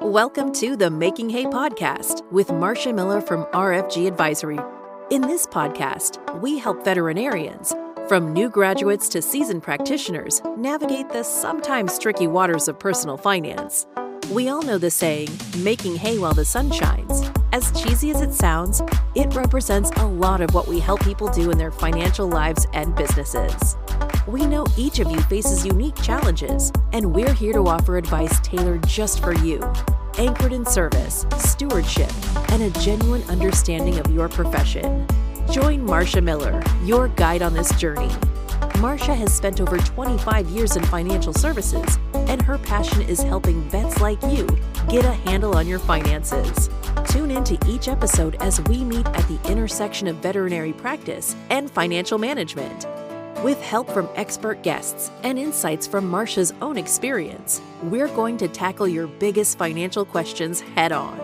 Welcome to the Making Hay podcast with Marcia Miller from RFG Advisory. In this podcast, we help veterinarians, from new graduates to seasoned practitioners, navigate the sometimes tricky waters of personal finance. We all know the saying, making hay while the sun shines. As cheesy as it sounds, it represents a lot of what we help people do in their financial lives and businesses. We know each of you faces unique challenges, and we're here to offer advice tailored just for you, anchored in service, stewardship, and a genuine understanding of your profession. Join Marcia Miller, your guide on this journey. Marcia has spent over 25 years in financial services, and her passion is helping vets like you get a handle on your finances. Tune into each episode as we meet at the intersection of veterinary practice and financial management. With help from expert guests and insights from Marcia's own experience, we're going to tackle your biggest financial questions head on.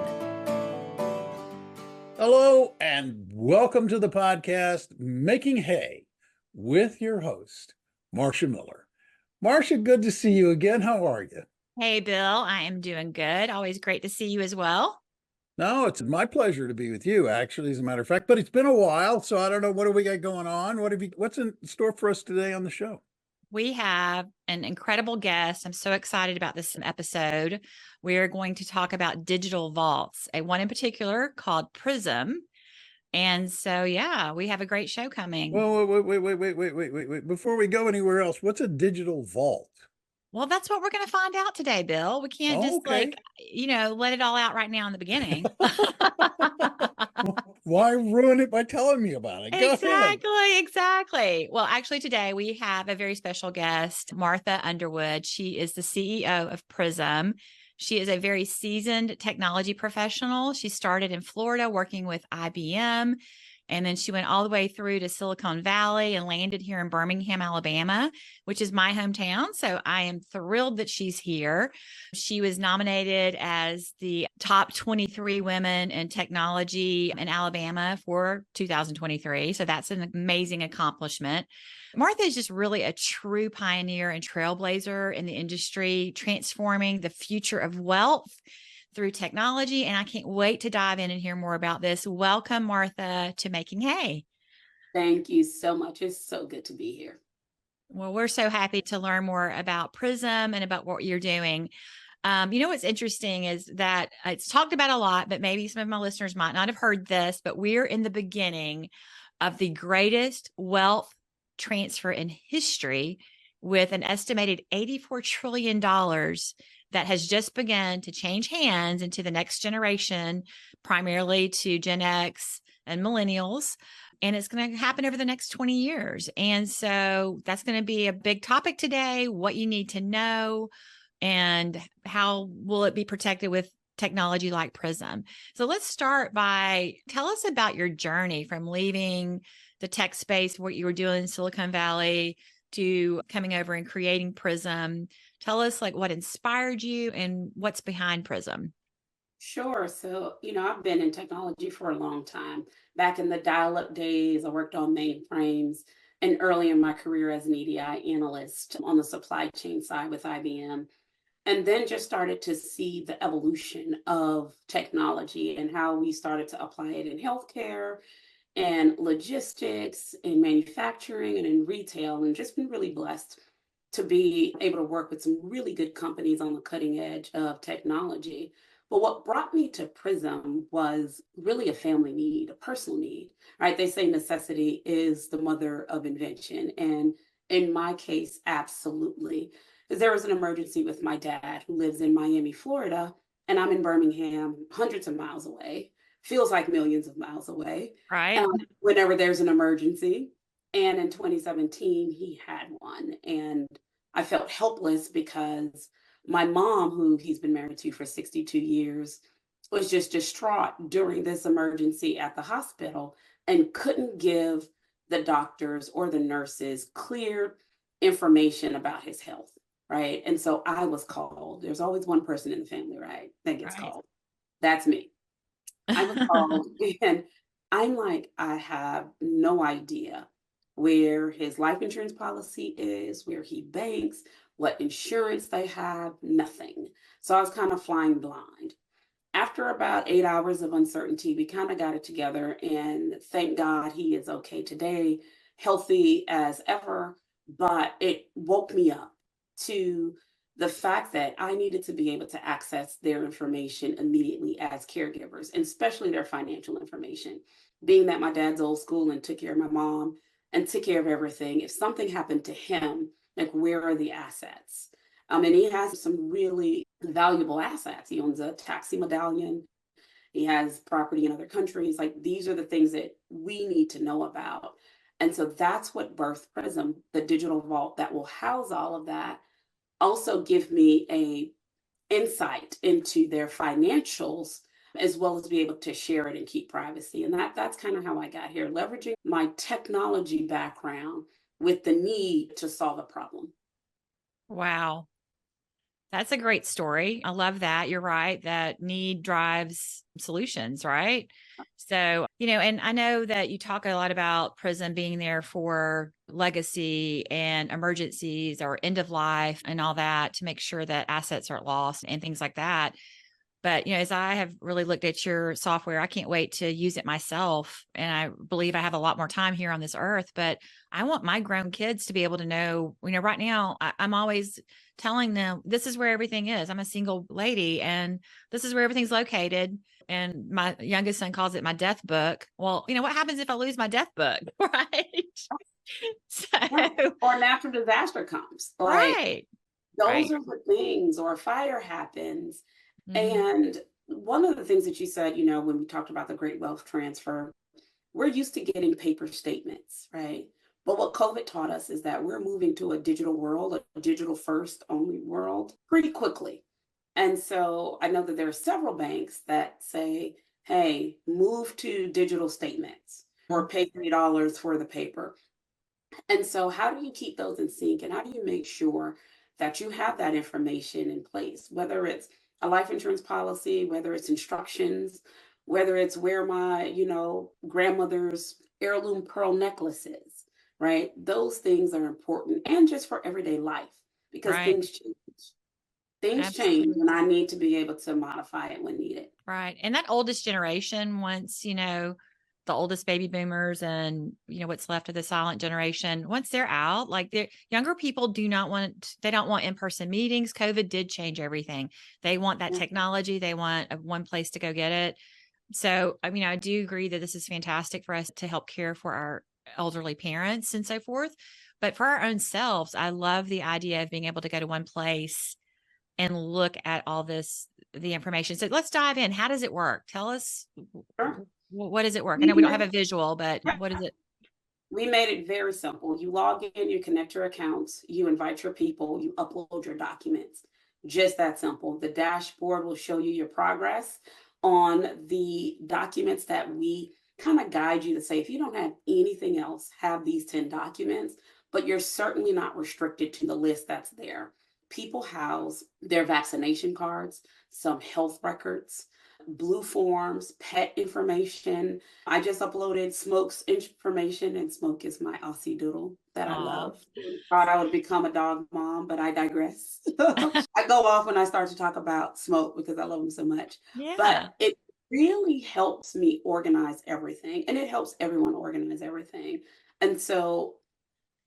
Hello, and welcome to the podcast, Making Hay, with your host, Marcia Miller. Marcia, good to see you again. How are you? Hey, Bill. I am doing good. Always great to see you as well. No, it's my pleasure to be with you, actually, as a matter of fact. But it's been a while, so I don't know, what do we got going on? What's in store for us today on the show? We have an incredible guest. I'm so excited about this episode. We're going to talk about digital vaults, one in particular called Prism. And so, yeah, we have a great show coming. Well, wait. Before we go anywhere else, what's a digital vault? Well, that's what we're going to find out today, Bill. We can't just let it all out right now in the beginning. Why ruin it by telling me about it? Go ahead. Exactly. Well, actually today we have a very special guest, Martha Underwood. She is the CEO of Prism. She is a very seasoned technology professional. She started in Florida working with IBM. And then she went all the way through to Silicon Valley and landed here in Birmingham, Alabama, which is my hometown. So I am thrilled that she's here. She was nominated as the top 23 women in technology in Alabama for 2023. So that's an amazing accomplishment. Martha is just really a true pioneer and trailblazer in the industry, transforming the future of wealth through technology. And I can't wait to dive in and hear more about this. Welcome, Martha, to Making Hay. Thank you so much. It's so good to be here. Well, we're so happy to learn more about Prism and about what you're doing. What's interesting is that it's talked about a lot, but maybe some of my listeners might not have heard this, but we're in the beginning of the greatest wealth transfer in history with an estimated $84 trillion that has just begun to change hands into the next generation, primarily to Gen X and millennials. And it's going to happen over the next 20 years. And so that's going to be a big topic today, what you need to know, and how will it be protected with technology like Prism. So let's start by, tell us about your journey from leaving the tech space, what you were doing in Silicon Valley, to coming over and creating Prism. Tell us what inspired you and what's behind Prism. Sure. So, I've been in technology for a long time. Back in the dial-up days, I worked on mainframes, and early in my career as an EDI analyst on the supply chain side with IBM. And then just started to see the evolution of technology and how we started to apply it in healthcare and logistics, in manufacturing, and in retail, and just been really blessed to be able to work with some really good companies on the cutting edge of technology. But what brought me to Prism was really a family need, a personal need, right? They say necessity is the mother of invention. And in my case, absolutely. Because there was an emergency with my dad, who lives in Miami, Florida, and I'm in Birmingham, hundreds of miles away. Feels like millions of miles away. Right. Whenever there's an emergency. And in 2017, he had one. And I felt helpless because my mom, who he's been married to for 62 years, was just distraught during this emergency at the hospital and couldn't give the doctors or the nurses clear information about his health, right? And so I was called. There's always one person in the family, right, that gets called. That's me. I was called, and I'm like, I have no idea where his life insurance policy is, where he banks, what insurance they have, nothing. So I was kind of flying blind. After about 8 hours of uncertainty, we kind of got it together, and thank God he is okay today, healthy as ever. But it woke me up to the fact that I needed to be able to access their information immediately as caregivers, and especially their financial information. Being that my dad's old school and took care of my mom and took care of everything, if something happened to him, like, where are the assets? And he has some really valuable assets. He owns a taxi medallion. He has property in other countries. Like, these are the things that we need to know about. And so that's what birthed Prism, the digital vault that will house all of that. Also give me a insight into their financials, as well as be able to share it and keep privacy. And that's kind of how I got here, leveraging my technology background with the need to solve a problem. Wow. That's a great story. I love that. You're right. That need drives solutions, right? So, and I know that you talk a lot about Prism being there for legacy and emergencies or end of life and all that to make sure that assets aren't lost and things like that. But, as I have really looked at your software, I can't wait to use it myself. And I believe I have a lot more time here on this earth, but I want my grown kids to be able to know, right now I'm always telling them, this is where everything is. I'm a single lady and this is where everything's located. And my youngest son calls it my death book. Well, what happens if I lose my death book? Right. So, Or natural disaster comes. Like, right. those Right. are the things, or a fire happens. Mhm. And one of the things that you said, when we talked about the great wealth transfer, we're used to getting paper statements, right? But what COVID taught us is that we're moving to a digital world, a digital first only world, pretty quickly. And so I know that there are several banks that say, hey, move to digital statements or pay $3 for the paper. And so, how do you keep those in sync? And how do you make sure that you have that information in place, whether it's a life insurance policy, whether it's instructions, whether it's where my, grandmother's heirloom pearl necklace is, right? Those things are important, and just for everyday life, because Right. things change. Things change, Absolutely. and I need to be able to modify it when needed. Right. And that oldest generation, once, the oldest baby boomers and, what's left of the silent generation, once they're out, like the younger people they don't want in-person meetings. COVID did change everything. They want that Yeah. technology. They want one place to go get it. So, I do agree that this is fantastic for us to help care for our elderly parents and so forth. But for our own selves, I love the idea of being able to go to one place and look at all the information. So let's dive in. How does it work? Tell us, Sure. what does it work? I know We we don't have made, a visual, but what is it? we made it very simple. You log in, you connect your accounts, you invite your people, you upload your documents. Just that simple. The dashboard will show you your progress on the documents that we kind of guide you to say, if you don't have anything else, have these 10 documents, but you're certainly not restricted to the list that's there. People house their vaccination cards, some health records, blue forms, pet information. I just uploaded Smoke's information, and Smoke is my Aussie doodle that I Aw. love. Thought I would become a dog mom, but I digress. I go off when I start to talk about Smoke because I love him so much. Yeah. But it really helps me organize everything, and it helps everyone organize everything. And so,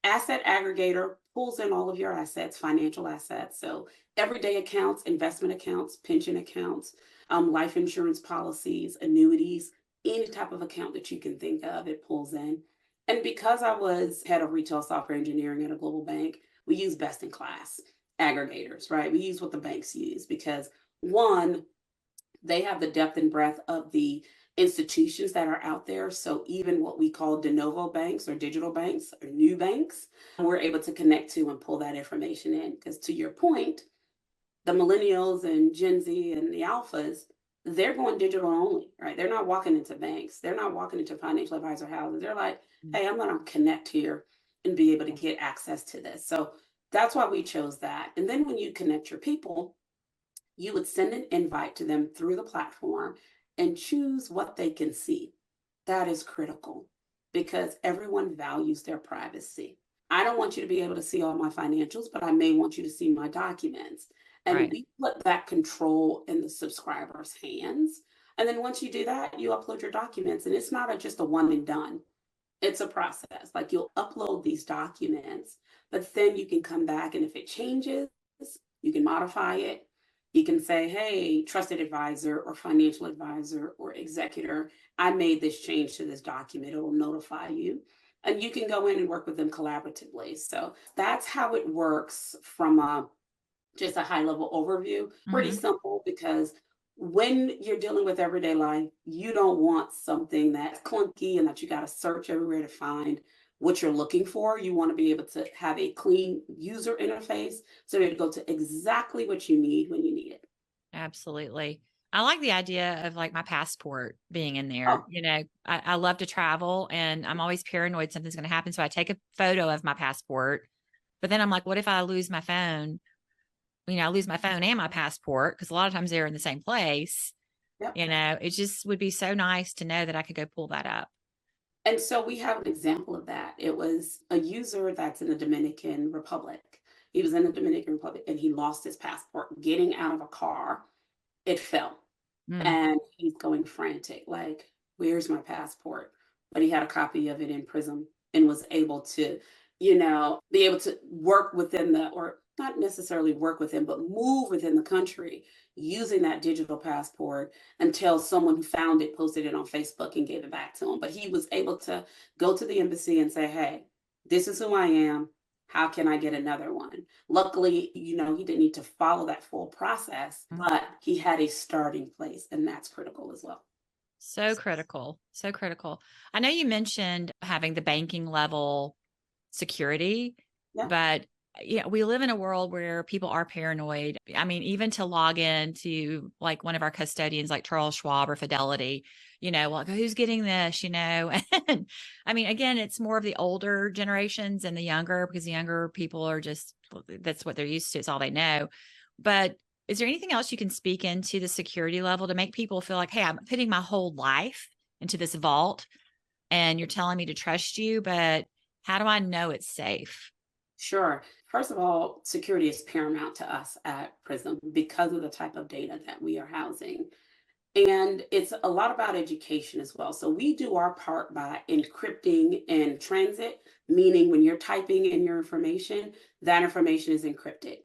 asset aggregator pulls in all of your assets, financial assets. So, everyday accounts, investment accounts, pension accounts, life insurance policies, annuities, any type of account that you can think of, it pulls in. And because I was head of retail software engineering at a global bank, we use best in class aggregators, right? We use what the banks use because, one, they have the depth and breadth of the institutions that are out there. So even what we call de novo banks or digital banks or new banks, we're able to connect to and pull that information in. Because to your point, the millennials and Gen Z and the alphas, they're going digital only, right? They're not walking into banks. They're not walking into financial advisor houses. They're like, hey, I'm going to connect here and be able to get access to this. So that's why we chose that. And then when you connect your people, you would send an invite to them through the platform and choose what they can see. That is critical because everyone values their privacy. I don't want you to be able to see all my financials, but I may want you to see my documents. And Right. we put that control in the subscriber's hands. And then once you do that, you upload your documents. And it's not just a one and done. It's a process. Like you'll upload these documents, but then you can come back and if it changes, you can modify it. You can say, hey, trusted advisor or financial advisor or executor, I made this change to this document. It will notify you. And you can go in and work with them collaboratively. So that's how it works from just a high level overview. Pretty Hmm. simple because when you're dealing with everyday life, you don't want something that's clunky and that you got to search everywhere to find what you're looking for. You want to be able to have a clean user interface so to go to exactly what you need when you need it. Absolutely. I like the idea of like my passport being in there. Oh, I love to travel and I'm always paranoid something's going to happen. So I take a photo of my passport, but then I'm like, what if I lose my phone? I lose my phone and my passport because a lot of times they're in the same place. yep. It just would be so nice to know that I could go pull that up. And so we have an example of that. It was a user that's in the Dominican Republic. He was in the Dominican Republic and he lost his passport getting out of a car. It fell. Mm. And he's going frantic, like, where's my passport? But he had a copy of it in Prism and was able to, be able to work within or not necessarily work within, but move within the country using that digital passport until someone who found it posted it on Facebook and gave it back to him. But he was able to go to the embassy and say, hey, this is who I am. How can I get another one? Luckily, he didn't need to follow that full process, but he had a starting place, and that's critical as well. So critical. So critical. I know you mentioned having the banking level security, Yeah. but yeah, we live in a world where people are paranoid. I mean, even to log in to like one of our custodians, like Charles Schwab or Fidelity, like who's getting this, and I mean, again, it's more of the older generations and the younger because the younger people are just, that's what they're used to. It's all they know. But is there anything else you can speak into the security level to make people feel like, hey, I'm putting my whole life into this vault and you're telling me to trust you, but how do I know it's safe? Sure. First of all, security is paramount to us at Prism because of the type of data that we are housing. And it's a lot about education as well. So we do our part by encrypting in transit, meaning when you're typing in your information, that information is encrypted.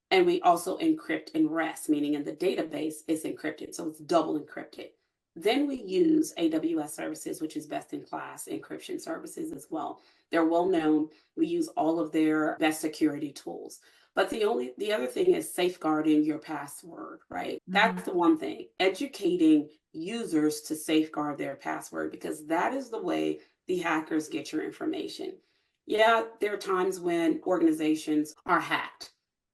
And we also encrypt in rest, meaning in the database, it's encrypted. So it's double encrypted. Then we use AWS services, which is best in class encryption services as well. They're well known. We use all of their best security tools. But the other thing is safeguarding your password, right? Mhm. That's the one thing. Educating users to safeguard their password because that is the way the hackers get your information. Yeah, there are times when organizations are hacked,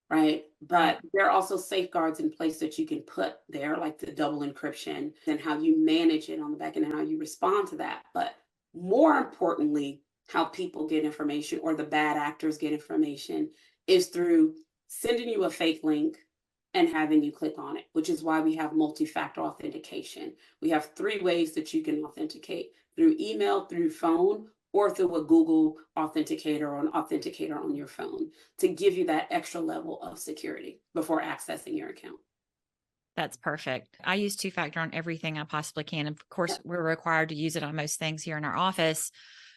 right? Right. But there are also safeguards in place that you can put there, like the double encryption and how you manage it on the back end and how you respond to that. But more importantly, how people get information or the bad actors get information is through sending you a fake link and having you click on it, which is why we have multi-factor authentication. We have 3 ways that you can authenticate through email, through phone, or through a Google authenticator or an authenticator on your phone to give you that extra level of security before accessing your account. That's perfect. I use two-factor on everything I possibly can. Of course, Yep. we're required to use it on most things here in our office.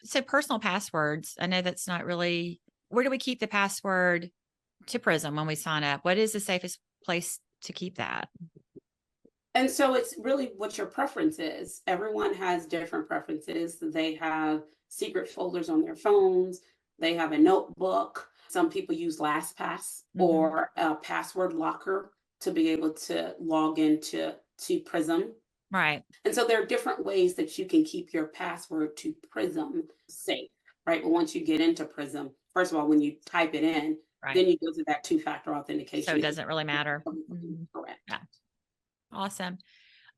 So personal passwords, I know that's not really, where do we keep the password to Prism when we sign up? What is the safest place to keep that? And so it's really what your preference is. Everyone has different preferences. They have secret folders on their phones, they have a notebook. Some people use LastPass Mhm. or a password locker to be able to log into Prism. Right. And so there are different ways that you can keep your password to Prism safe, right? But once you get into Prism, first of all, when you type it in, Right. then you go to that two-factor So authentication. it doesn't really matter. Mhm. Correct. Yeah. Awesome.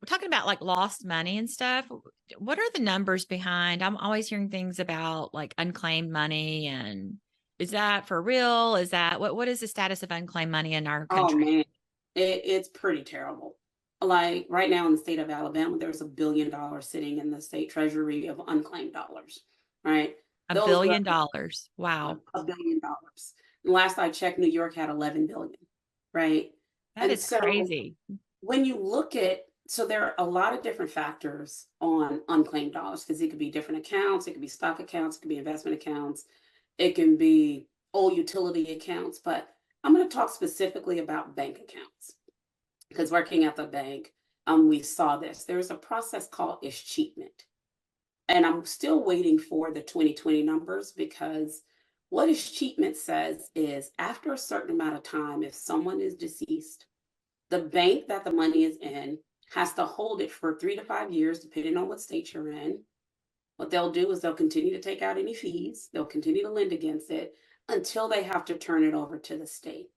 We're talking about like lost money and stuff. What are the numbers behind? I'm always hearing things about like unclaimed money, and is that for real? Is that what is the status of unclaimed money in our Oh country? man, it's pretty terrible. Like right now in the state of Alabama, there's $1 billion sitting in the state treasury of unclaimed dollars, right? $1 billion. Wow. $1 billion. And last I checked, New York had 11 billion, right? That And is so crazy. when you look at, so there are a lot of different factors on unclaimed dollars, because it could be different accounts, it could be stock accounts, it could be investment accounts, it can be old utility accounts, but I'm going to talk specifically about bank accounts, because working at the bank, we saw this. There's a process called escheatment. And I'm still waiting for the 2020 numbers, because what escheatment says is after a certain amount of time, if someone is deceased, the bank that the money is in has to hold it for 3 to 5 years, depending on what state you're in. What they'll do is they'll continue to take out any fees, they'll continue to lend against it until they have to turn it over to the state,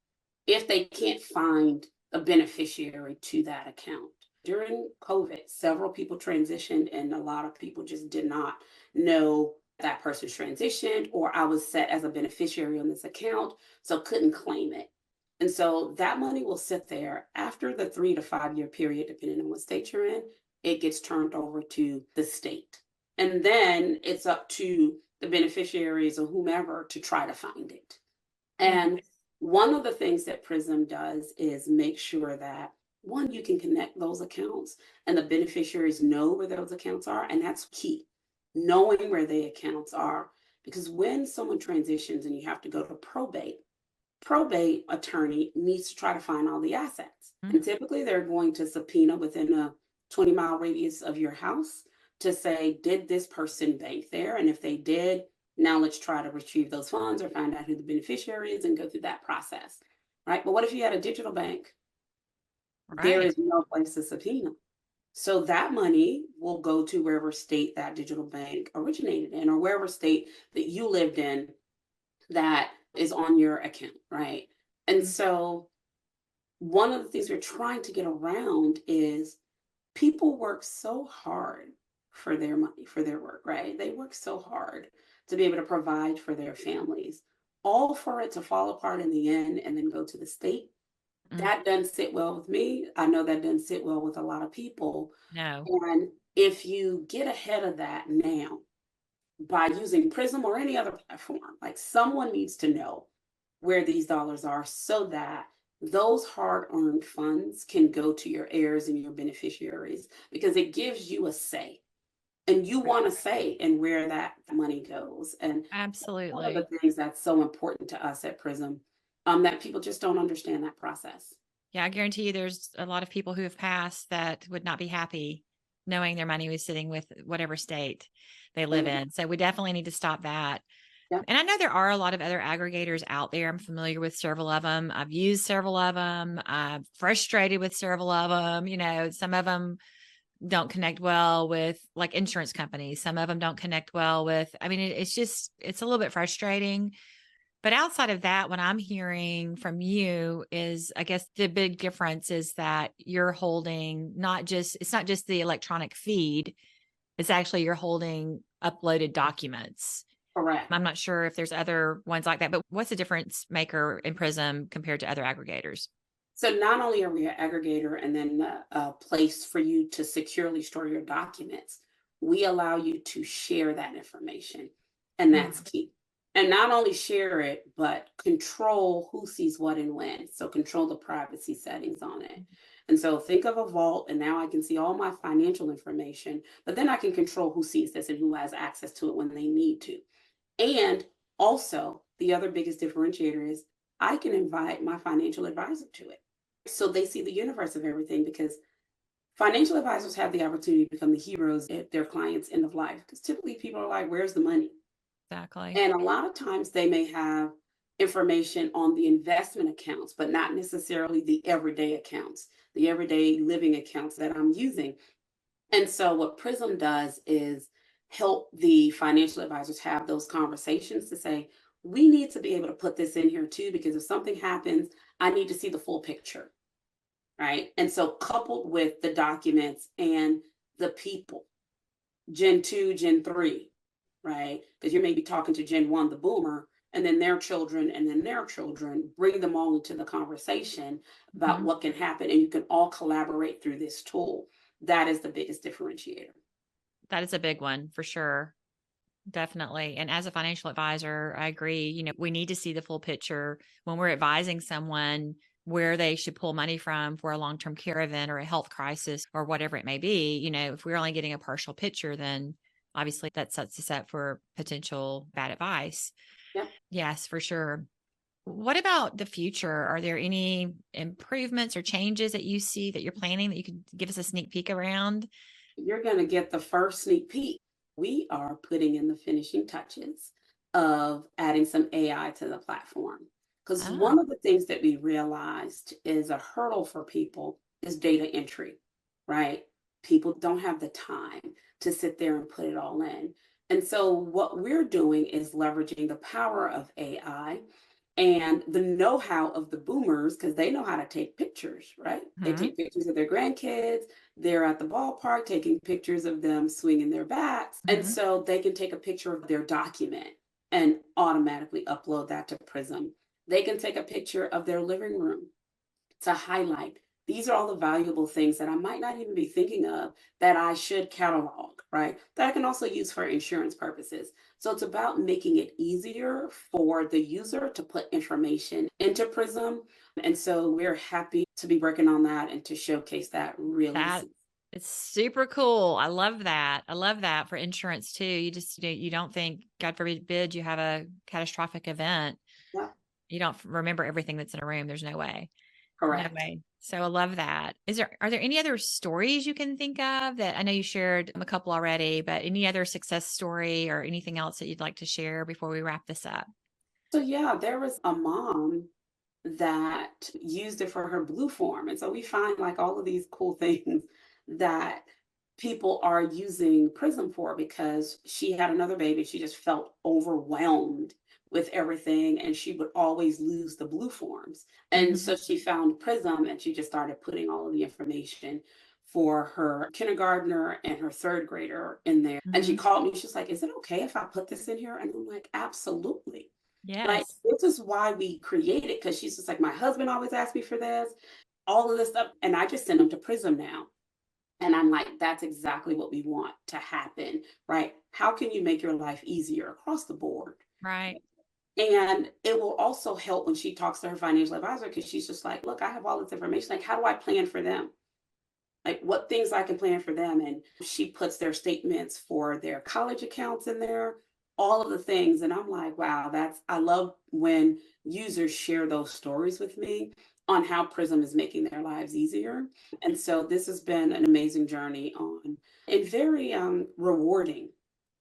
if they can't find a beneficiary to that account. During COVID, several people transitioned, and a lot of people just did not know that person's transitioned, or I was set as a beneficiary on this account, so couldn't claim it. And so that money will sit there after the 3 to 5 year period, depending on what state you're in, it gets turned over to the state. And then it's up to the beneficiaries or whomever to try to find it. And one of the things that Prism does is make sure that, one, you can connect those accounts and the beneficiaries know where those accounts are. And that's key, knowing where the accounts are. Because when someone transitions and you have to go to probate attorney needs to try to find all the assets. And typically they're going to subpoena within a 20-mile radius of your house to say, did this person bank there? And if they did, now let's try to retrieve those funds or find out who the beneficiary is and go through that process, right? But what if you had a digital bank? There is no place to subpoena. So that money will go to wherever state that digital bank originated in, or wherever state that you lived in that is on your account, right? And so one of the things we're trying to get around is people work so hard for their money, for their work, right? They work so hard to be able to provide for their families, all for it to fall apart in the end and then go to the state. That doesn't sit well with me. I know that doesn't sit well with a lot of people. No. And if you get ahead of that now by using Prism or any other platform, like, someone needs to know where these dollars are so that those hard-earned funds can go to your heirs and your beneficiaries, because it gives you a say. And you want to say in where that money goes. And Absolutely. one of the things that's so important to us at Prism, that people just don't understand that process. Yeah, I guarantee you there's a lot of people who have passed that would not be happy knowing their money was sitting with whatever state they live in. So we definitely need to stop that. Yeah. And I know there are a lot of other aggregators out there. I'm familiar with several of them. I've used several of them. I'm frustrated with several of them. You know, some of them don't connect well with, like, insurance companies. Some of them don't connect well with, I mean, it's a little bit frustrating. But outside of that, what I'm hearing from you is, I guess the big difference is that you're holding it's not just the electronic feed. It's actually you're holding uploaded documents. Correct. I'm not sure if there's other ones like that, but what's the difference maker in Prism compared to other aggregators? So not only are we an aggregator and then a place for you to securely store your documents, we allow you to share that information. And that's key. And not only share it, but control who sees what and when. So control the privacy settings on it. And so think of a vault, and now I can see all my financial information, but then I can control who sees this and who has access to it when they need to. And also, the other biggest differentiator is I can invite my financial advisor to it. So they see the universe of everything, because financial advisors have the opportunity to become the heroes at their clients' end of life. Because typically people are like, where's the money? Exactly. And a lot of times they may have information on the investment accounts, but not necessarily the everyday accounts, the everyday living accounts that I'm using. And so what Prism does is help the financial advisors have those conversations to say, we need to be able to put this in here too, because if something happens, I need to see the full picture, right? And so coupled with the documents and the people, Gen 2, Gen 3, right? Because you may be talking to Gen 1, the boomer, and then their children, and then their children, bring them all into the conversation about what can happen, and you can all collaborate through this tool. That is the biggest differentiator. That is a big one for sure. Definitely. And as a financial advisor, I agree. We need to see the full picture when we're advising someone where they should pull money from for a long-term care event or a health crisis or whatever it may be. If we're only getting a partial picture, then obviously that sets us up for potential bad advice. Yep. Yes, for sure. What about the future? Are there any improvements or changes that you see that you're planning that you could give us a sneak peek around? You're going to get the first sneak peek. We are putting in the finishing touches of adding some AI to the platform. Because Oh, one of the things that we realized is a hurdle for people is data entry, right? People don't have the time to sit there and put it all in. And so, what we're doing is leveraging the power of AI and the know-how of the boomers, because they know how to take pictures, right? They hmm. take pictures of their grandkids. They're at the ballpark taking pictures of them swinging their bats, and Hmm. so they can take a picture of their document and automatically upload that to Prism. They can take a picture of their living room to highlight. These are all the valuable things that I might not even be thinking of that I should catalog, right? That I can also use for insurance purposes. So it's about making it easier for the user to put information into Prism. And so we're happy to be working on that and to showcase that really That soon. It's super cool. I love that. I love that for insurance too. You don't think, God forbid, you have a catastrophic event. Yeah, You don't remember everything that's in a room. There's no way. No correct. way. So I love that. Are there any other stories you can think of that I know you shared a couple already, but any other success story or anything else that you'd like to share before we wrap this up? So yeah, there was a mom that used it for her blue form. And so we find like all of these cool things that people are using Prism for because she had another baby. She just felt overwhelmed with everything and she would always lose the blue forms. And Hmm. so she found Prism and she just started putting all of the information for her kindergartner and her third grader in there. And she Hmm. called me. She's like, "Is it okay if I put this in here?" And I'm like, "Absolutely." Right? Yes. This is why we created, because she's just like, my husband always asked me for this, all of this stuff. And I just send them to Prism now. And I'm like, that's exactly what we want to happen, right? How can you make your life easier across the board? Right. And it will also help when she talks to her financial advisor, because she's just like, look, I have all this information. Like, how do I plan for them? Like, what things I can plan for them? And she puts their statements for their college accounts in there, all of the things. And I'm like, wow, I love when users share those stories with me on how Prism is making their lives easier. And so this has been an amazing journey on and very rewarding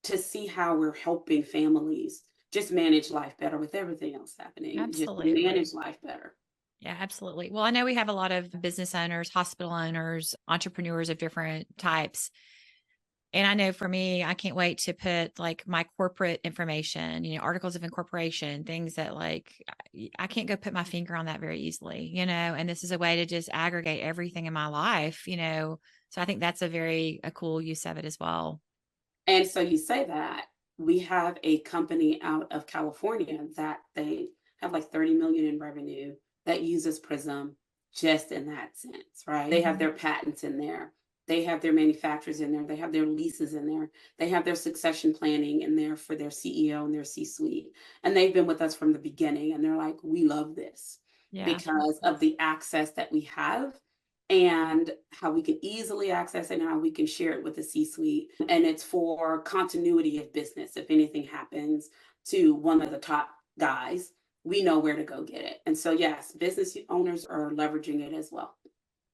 to see how we're helping families just manage life better with everything else happening, just Absolutely. manage life better. Yeah, absolutely. Well, I know we have a lot of business owners, hospital owners, entrepreneurs of different types. And I know for me, I can't wait to put like my corporate information, articles of incorporation, things that like I can't go put my finger on that very easily, and this is a way to just aggregate everything in my life. So I think that's a cool use of it as well. And so you say that we have a company out of California that they have like 30 million in revenue that uses Prism just in that sense, right? They have Hmm. their patents in there. They have their manufacturers in there. They have their leases in there. They have their succession planning in there for their CEO and their C-suite. And they've been with us from the beginning. And they're like, we love this Yeah. because of the access that we have and how we can easily access it and how we can share it with the C-suite. And it's for continuity of business. If anything happens to one of the top guys, we know where to go get it. And so, yes, business owners are leveraging it as well.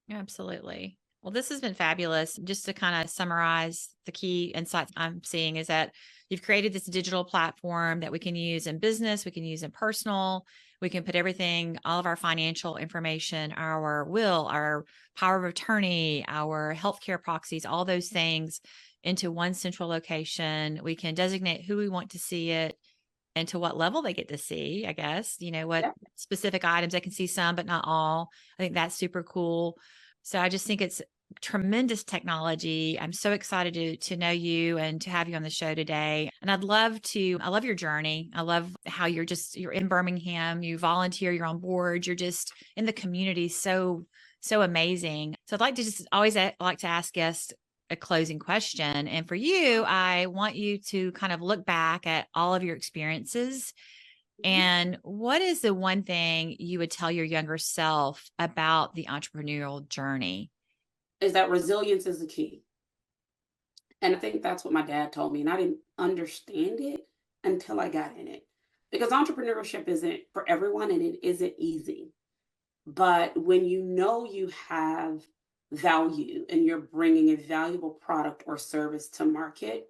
Absolutely. Well, this has been fabulous. Just to kind of summarize the key insights I'm seeing is that you've created this digital platform that we can use in business, we can use in personal, we can put everything, all of our financial information, our will, our power of attorney, our healthcare proxies, all those things into one central location. We can designate who we want to see it and to what level they get to see, I guess, what Yeah. specific items they can see some, but not all. I think that's super cool. So I just think it's tremendous technology. I'm so excited to know you and to have you on the show today. And I love your journey. I love how you're in Birmingham, you volunteer, you're on board, you're just in the community. So amazing. So I'd like to just always like to ask guests, a closing question. And for you, I want you to kind of look back at all of your experiences. And what is the one thing you would tell your younger self about the entrepreneurial journey? Is that resilience is the key. And I think that's what my dad told me. And I didn't understand it until I got in it. Because entrepreneurship isn't for everyone and it isn't easy. But when you know you have value and you're bringing a valuable product or service to market,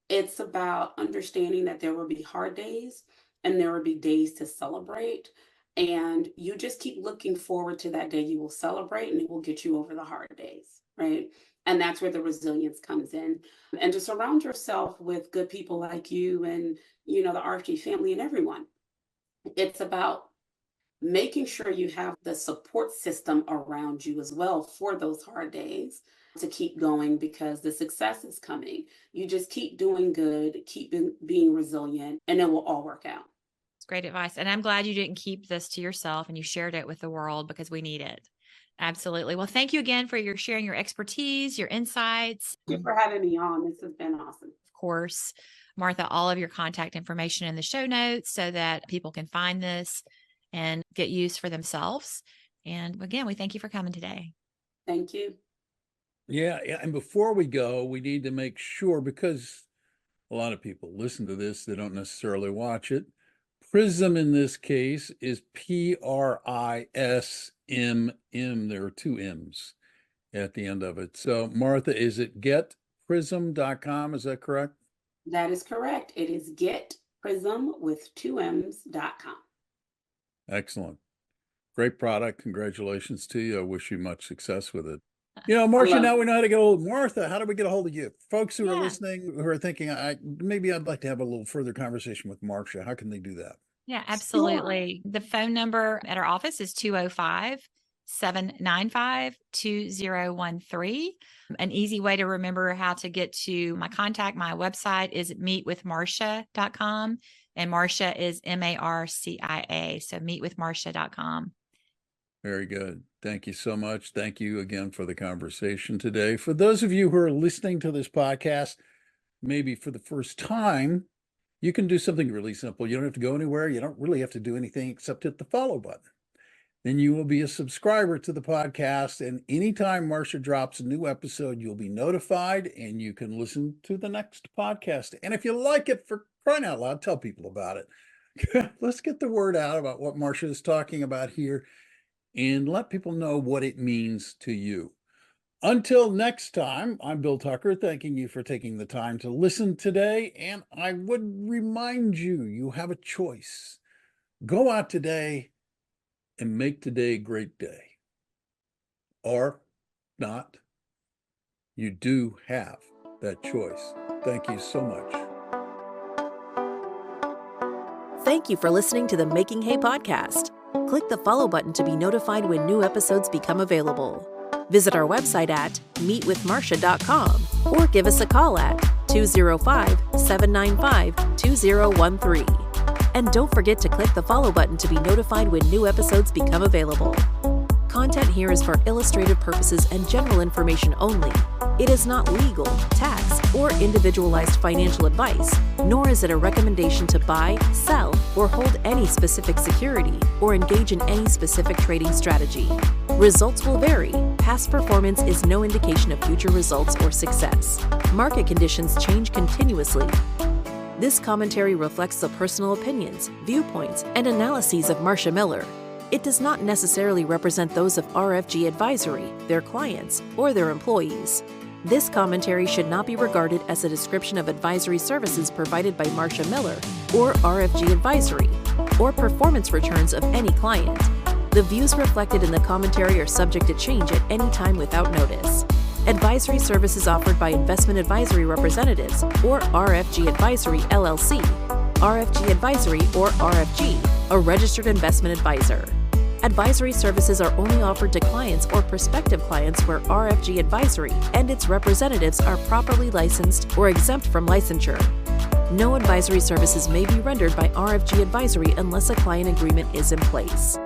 it's about understanding that there will be hard days and there will be days to celebrate. And you just keep looking forward to that day you will celebrate and it will get you over the hard days, right? And that's where the resilience comes in. And to surround yourself with good people like you and, the RFG family and everyone. It's about making sure you have the support system around you as well for those hard days to keep going because the success is coming. You just keep doing good, keep being resilient, and it will all work out. It's great advice. And I'm glad you didn't keep this to yourself and you shared it with the world because we need it. Absolutely. Well, thank you again for sharing your expertise, your insights. Thank you for having me on. This has been awesome. Of course, Martha, all of your contact information in the show notes so that people can find this and get use for themselves. And again, we thank you for coming today. Thank you. Yeah. And before we go, we need to make sure, because a lot of people listen to this, they don't necessarily watch it. Prism in this case is Prismm. There are two M's at the end of it. So Martha, is it getprism.com? Is that correct? That is correct. It is getprism with 2M's.com. Excellent. Great product. Congratulations to you. I wish you much success with it. Marcia, now we know how to get a hold of Martha. How do we get a hold of you? Folks who are listening, who are thinking, maybe I'd like to have a little further conversation with Marcia. How can they do that? Yeah, absolutely. Sure. The phone number at our office is 205-795-2013. An easy way to remember how to get to my website is meetwithmarcia.com. And Marcia is Marcia. So meetwithmarcia.com. Very good. Thank you so much. Thank you again for the conversation today. For those of you who are listening to this podcast, maybe for the first time, you can do something really simple. You don't have to go anywhere. You don't really have to do anything except hit the follow button. Then you will be a subscriber to the podcast. And anytime Marcia drops a new episode, you'll be notified and you can listen to the next podcast. And if you like it, for crying out loud, tell people about it. Let's get the word out about what Marcia is talking about here and let people know what it means to you. Until next time, I'm Bill Tucker, thanking you for taking the time to listen today. And I would remind you, you have a choice. Go out today and make today a great day. Or not. You do have that choice. Thank you so much. Thank you for listening to the Making Hay podcast. Click the follow button to be notified when new episodes become available. Visit our website at meetwithmarcia.com or give us a call at 205-795-2013. And don't forget to click the follow button to be notified when new episodes become available. Content here is for illustrative purposes and general information only. It is not legal, tax, or individualized financial advice, nor is it a recommendation to buy, sell, or hold any specific security or engage in any specific trading strategy. Results will vary. Past performance is no indication of future results or success. Market conditions change continuously. This commentary reflects the personal opinions, viewpoints, and analyses of Marcia Miller. It does not necessarily represent those of RFG Advisory, their clients, or their employees. This commentary should not be regarded as a description of advisory services provided by Marcia Miller or RFG Advisory, or performance returns of any client. The views reflected in the commentary are subject to change at any time without notice. Advisory services offered by investment advisory representatives or RFG Advisory LLC, RFG Advisory or RFG, a registered investment advisor. Advisory services are only offered to clients or prospective clients where RFG Advisory and its representatives are properly licensed or exempt from licensure. No advisory services may be rendered by RFG Advisory unless a client agreement is in place.